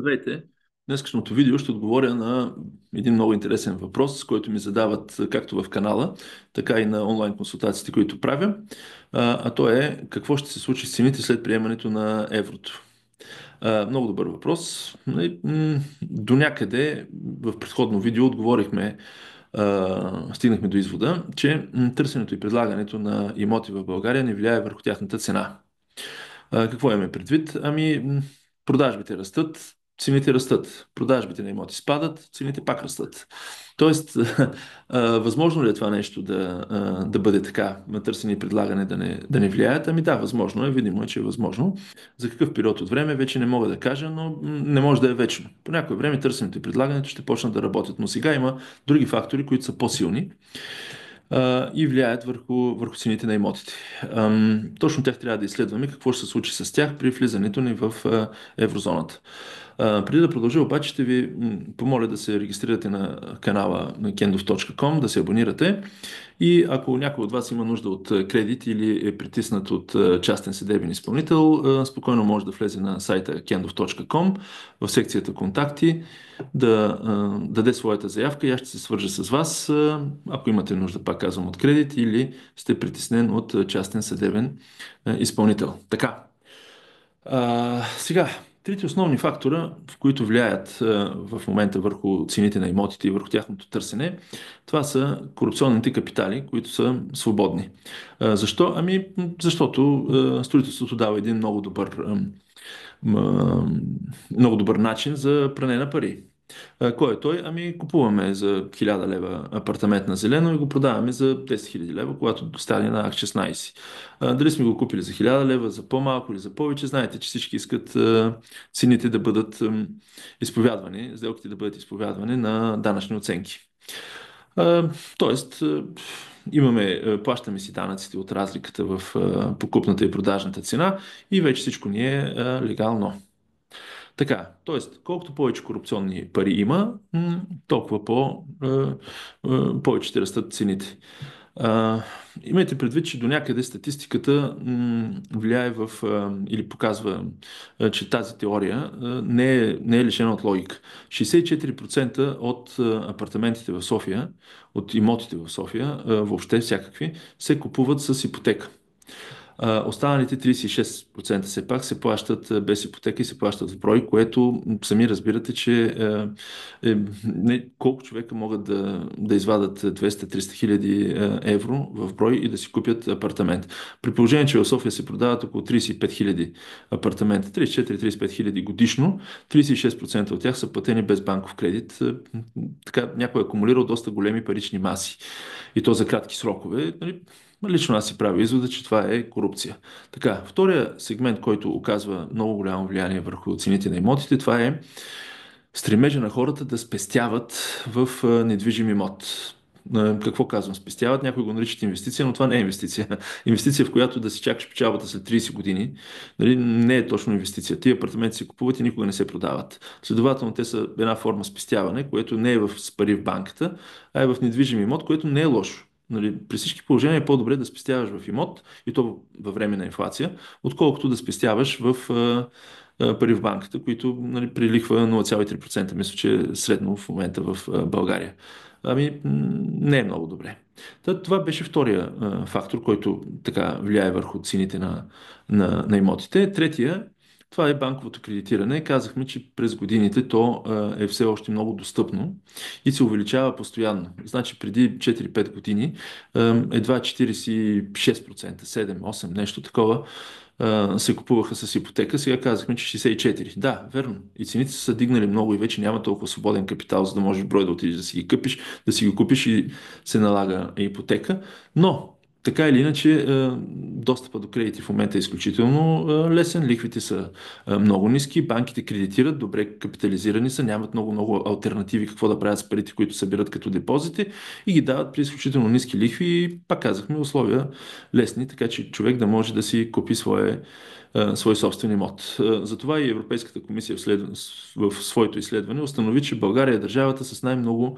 Здравейте! Днескашното видео ще отговоря на един много интересен въпрос, който ми задават както в канала, така и на онлайн консултациите, които правя. А то е какво ще се случи с цените след приемането на еврото. Много добър въпрос. До някъде в предходно видео отговорихме, стигнахме до извода, че търсенето и предлагането на имоти в България не влияе върху тяхната цена. Какво имаме предвид? Продажбите растат, цените растат. Продажбите на имоти спадат, цените пак растат. Тоест, възможно ли е това нещо да бъде така, на търсене и предлагане да не влияят? Ами да, възможно е, видимо е, че е възможно. За какъв период от време вече не мога да кажа, но не може да е вечно. По някое време търсенето и предлагането ще почнат да работят, но сега има други фактори, които са по-силни и влияят върху цените на имотите. Точно тях трябва да изследваме какво ще се случи с тях при влизането ни в еврозоната. Преди да продължа обаче, ще ви помоля да се регистрирате на канала на kendov.com, да се абонирате и ако някой от вас има нужда от кредит или е притиснат от частен съдебен изпълнител, спокойно може да влезе на сайта kendov.com в секцията контакти, да даде своята заявка и аз ще се свържа с вас, ако имате нужда, пак казвам, от кредит или сте притеснен от частен съдебен изпълнител. Така. Сега, трите основни фактора, в които влияят в момента върху цените на имотите и върху тяхното търсене, това са корупционните капитали, които са свободни. Защо? Защото строителството дава един много добър начин за пране на пари. Кой е той? Купуваме за 1000 лева апартамент на зелено и го продаваме за 10 000 лева, когато стане на Ак 16. Дали сме го купили за 1000 лева, за по-малко или за повече, знаете, че всички искат цените да бъдат изповядвани, сделките да бъдат изповядвани на данъчни оценки. Тоест, плащаме си данъците от разликата в покупната и продажната цена и вече всичко ни е легално. Така, т.е. колкото повече корупционни пари има, толкова повече ще растат цените. Имайте предвид, че до някъде статистиката влияе или показва, че тази теория не е лишена от логика. 64% от апартаментите в София, от имотите в София, въобще всякакви, се купуват с ипотека. Останалите 36% все пак се плащат без ипотека и се плащат в брой, което сами разбирате, че колко човека могат да извадат 200-300 хиляди евро в брой и да си купят апартамент. При положение, че в София се продават около 35 хиляди апартамента, 34-35 хиляди годишно, 36% от тях са платени без банков кредит. Така някой е акумулирал доста големи парични маси. И то за кратки срокове. Нали? Лично аз си правя извода, че това е корупция. Така, втория сегмент, който оказва много голямо влияние върху цените на имотите, това е стремежа на хората да спестяват в недвижим имот. Какво казвам? Спестяват, някои го наричат инвестиция, но това не е инвестиция. Инвестиция, в която да си чакаш печалбата след 30 години, нали, не е точно инвестиция. Тия апартаменти се купуват и никога не се продават. Следователно, те са една форма спестяване, което не е с пари в банката, а е в недвижим имот, което не е лошо. Нали, при всички положения е по-добре да спестяваш в имот, и то във време на инфлация, отколкото да спестяваш в пари в банката, които, нали, при лихва 0,3%, мисля, че е средно в момента в България. Не е много добре. Това беше втория фактор, който така влияе върху цените на имотите. Третия, това е банковото кредитиране. Казахме, че през годините то е все още много достъпно и се увеличава постоянно. Значи преди 4-5 години едва 46%, 7-8, нещо такова се купуваха с ипотека. Сега казахме, че 64%. Да, верно. И цените са дигнали много и вече няма толкова свободен капитал, за да можеш брой да отидеш да си ги къпиш, да си ги купиш и се налага ипотека. Но така или иначе, достъпа до кредити в момента е изключително лесен, лихвите са много ниски, банките кредитират, добре капитализирани са, нямат много алтернативи какво да правят с парите, които събират като депозити и ги дават при изключително ниски лихви и, пак казахме, условия лесни, така че човек да може да си купи свой собствен имот. Затова и Европейската комисия в своето изследване установи, че България е държавата с най-много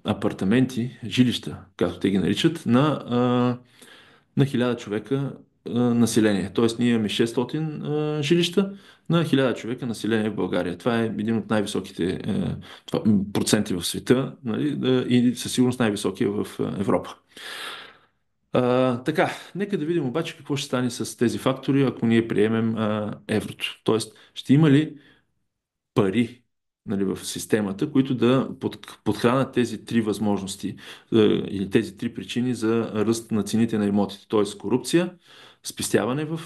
апартаменти, жилища, както те ги наричат, на 1000 човека население. Тоест ние имаме 600 жилища на 1000 човека население в България. Това е един от най-високите проценти в света, нали, и със сигурност най-високия в Европа. Така, нека да видим обаче какво ще стане с тези фактори, ако ние приемем еврото. Тоест, ще има ли пари, нали, в системата, които да подхранят тези три възможности или тези три причини за ръст на цените на имотите. Т.е. корупция, спестяване в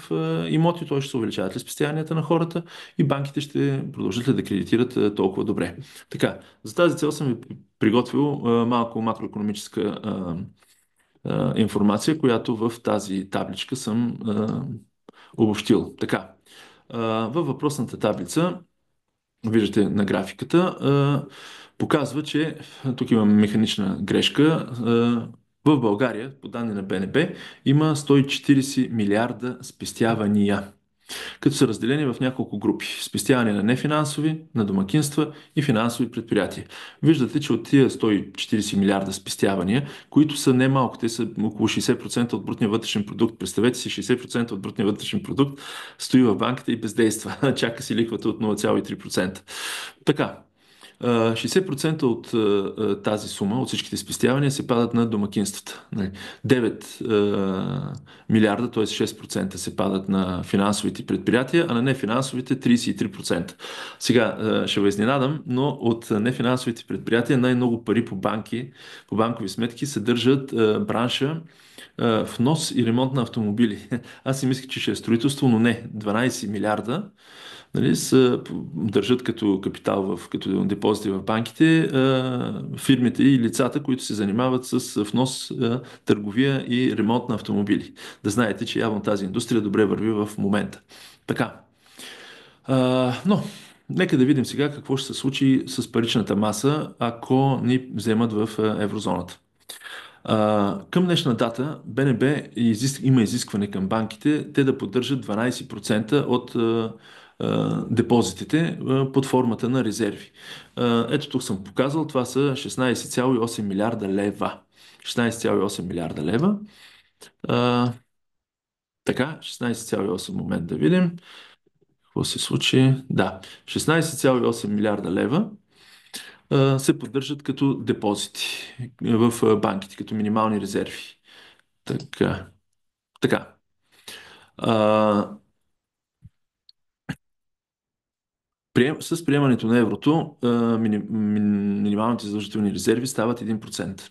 имоти, т.е. ще се увеличават ли спестяванията на хората и банките ще продължат ли да кредитират толкова добре. Така, за тази цел съм ви приготвил малко макроекономическа информация, която в тази табличка съм обобщил. Така, във въпросната таблица виждате на графиката, показва, че тук има механична грешка. В България, по данни на БНБ, има 140 милиарда спестявания, като са разделени в няколко групи. Спестяване на нефинансови, на домакинства и финансови предприятия. Виждате, че от тия 140 милиарда спестявания, които са немалко, те са около 60% от брутния вътрешен продукт. Представете си, 60% от брутния вътрешен продукт стои в банката и бездейства. Чака си лихвата от 0,3%. Така, 60% от тази сума, от всичките спестявания, се падат на домакинствата. 9 милиарда, т.е. 6% се падат на финансовите предприятия, а на нефинансовите 33%. Сега ще ви изненадам, но от нефинансовите предприятия най-много пари по банки, по банкови сметки съдържат бранша внос и ремонт на автомобили. Аз си мислех, че ще е строителство, но не. 12 милиарда, нали, държат като капитал, като депозити в банките, фирмите и лицата, които се занимават с внос, търговия и ремонт на автомобили. Да знаете, че явно тази индустрия добре върви в момента. Така. Но, нека да видим сега какво ще се случи с паричната маса, ако ни вземат в еврозоната. Към днешна дата БНБ има изискване към банките те да поддържат 12% от депозитите под формата на резерви. Ето тук съм показал, това са 16,8 милиарда лева. 16,8 милиарда лева. Така, 16,8 момент да видим. Какво се случи? Да, 16,8 милиарда лева се поддържат като депозити в банките, като минимални резерви. Така. Така. А, с приемането на еврото минималните задължителни резерви стават 1%.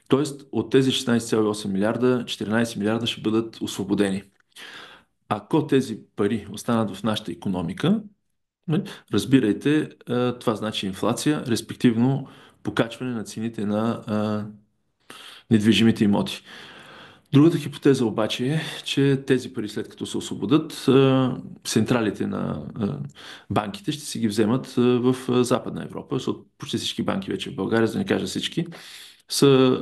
Тоест от тези 16,8 милиарда, 14 милиарда ще бъдат освободени. Ако тези пари останат в нашата икономика, разбирайте, това значи инфлация, респективно покачване на цените на недвижимите имоти. Другата хипотеза обаче е, че тези пари след като се освободят, централите на банките ще си ги вземат в Западна Европа, защото почти всички банки вече в България, за да не кажа всички, са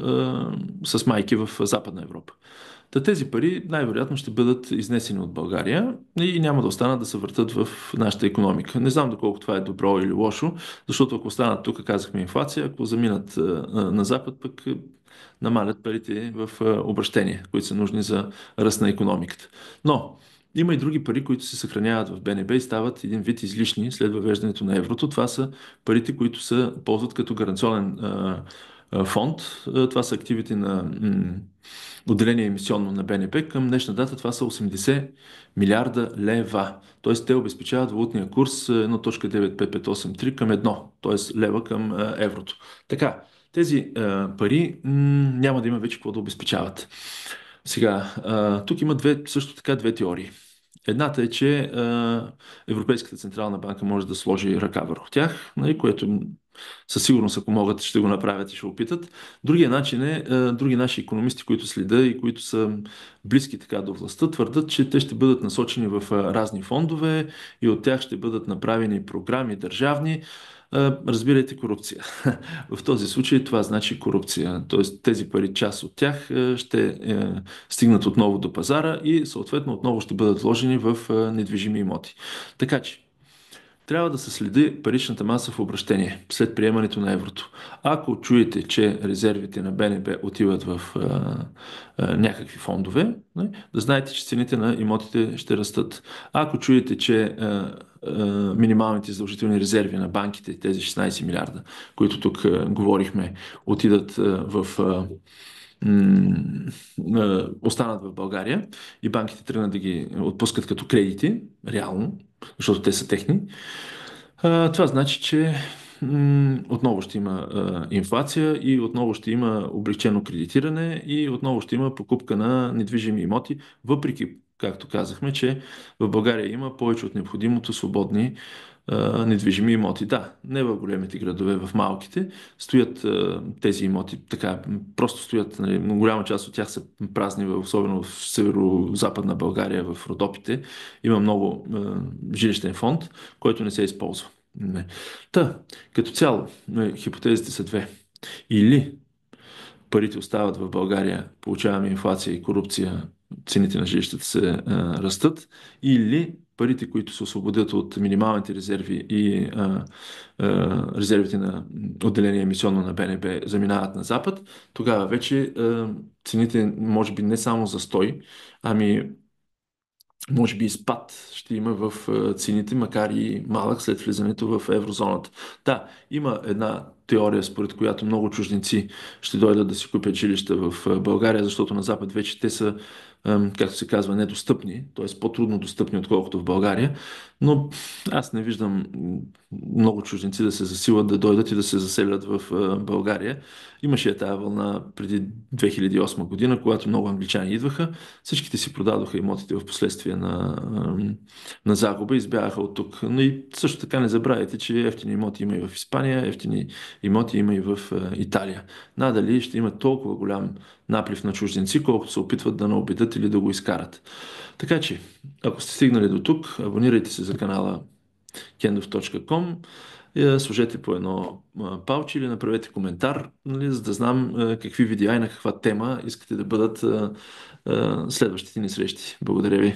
с майки в Западна Европа. Тези пари най-вероятно ще бъдат изнесени от България и няма да останат да се въртат в нашата икономика. Не знам доколко това е добро или лошо, защото ако останат тук, казахме инфлация, ако заминат на Запад, пък намалят парите в обращение, които са нужни за ръст на икономиката. Но има и други пари, които се съхраняват в БНБ и стават един вид излишни след въвеждането на еврото. Това са парите, които се ползват като гаранционен фонд. Това са активите на отделение емисионно на БНБ. Към днешна дата това са 80 милиарда лева. Тоест те обезпечават валутния курс 1.95583 към 1, т.е. лева към еврото. Така, тези пари няма да има вече какво да обезпечават. Сега, тук има също така две теории. Едната е, че Европейската централна банка може да сложи ръка върху тях, нали, което със сигурност, ако могат, ще го направят и ще опитат. Другия начин е, други наши икономисти, които следа и които са близки така до властта, твърдат, че те ще бъдат насочени в разни фондове и от тях ще бъдат направени програми държавни. Разбирайте корупция. В този случай това значи корупция. Тоест тези пари, част от тях ще стигнат отново до пазара и съответно отново ще бъдат вложени в недвижими имоти. Така че трябва да се следи паричната маса в обращение след приемането на еврото. Ако чуете, че резервите на БНБ отиват в някакви фондове, не, да знаете, че цените на имотите ще растат. Ако чуете, че минималните задължителни резерви на банките, тези 16 милиарда, които тук говорихме, отидат останат в България и банките тръгнат да ги отпускат като кредити, реално, защото те са техни, това значи, че отново ще има инфлация и отново ще има облегчено кредитиране и отново ще има покупка на недвижими имоти, въпреки, както казахме, че в България има повече от необходимото свободни недвижими имоти. Да, не в големите градове, в малките стоят тези имоти така, просто стоят, нали, но голяма част от тях са празни, особено в северо-западна България, в Родопите. Има много жилищен фонд, който не се използва. Не. Та, като цяло, хипотезите са две. Или парите остават в България, получаваме инфлация и корупция, цените на жилищата се растат, или парите, които се освободят от минималните резерви и резервите на отделение емисионно на БНБ заминават на Запад, тогава вече цените, може би не само за стой, ами може би и спад ще има в цените, макар и малък след влизането в еврозоната. Да, има една теория, според която много чужденци ще дойдат да си купят жилища в България, защото на Запад вече те са, както се казва, недостъпни, т.е. по-трудно достъпни, отколкото в България. Но аз не виждам много чужденци да се засилат да дойдат и да се заселят в България. Имаше тази вълна преди 2008 година, когато много англичани идваха. Всичките си продадоха имотите в последствие на загуба и избягаха от тук. Но и също така не забравяйте, че ефтини имоти има и в Испания, ефтини имоти има и в Италия. Надали ще има толкова голям наплив на чужденци, колкото се опитват да наобидат или да го изкарат. Така че, ако сте стигнали до тук, абонирайте се за канала kendov.com, сложете по едно палче или направете коментар, нали, за да знам какви видеа и на каква тема искате да бъдат следващите ни срещи. Благодаря ви.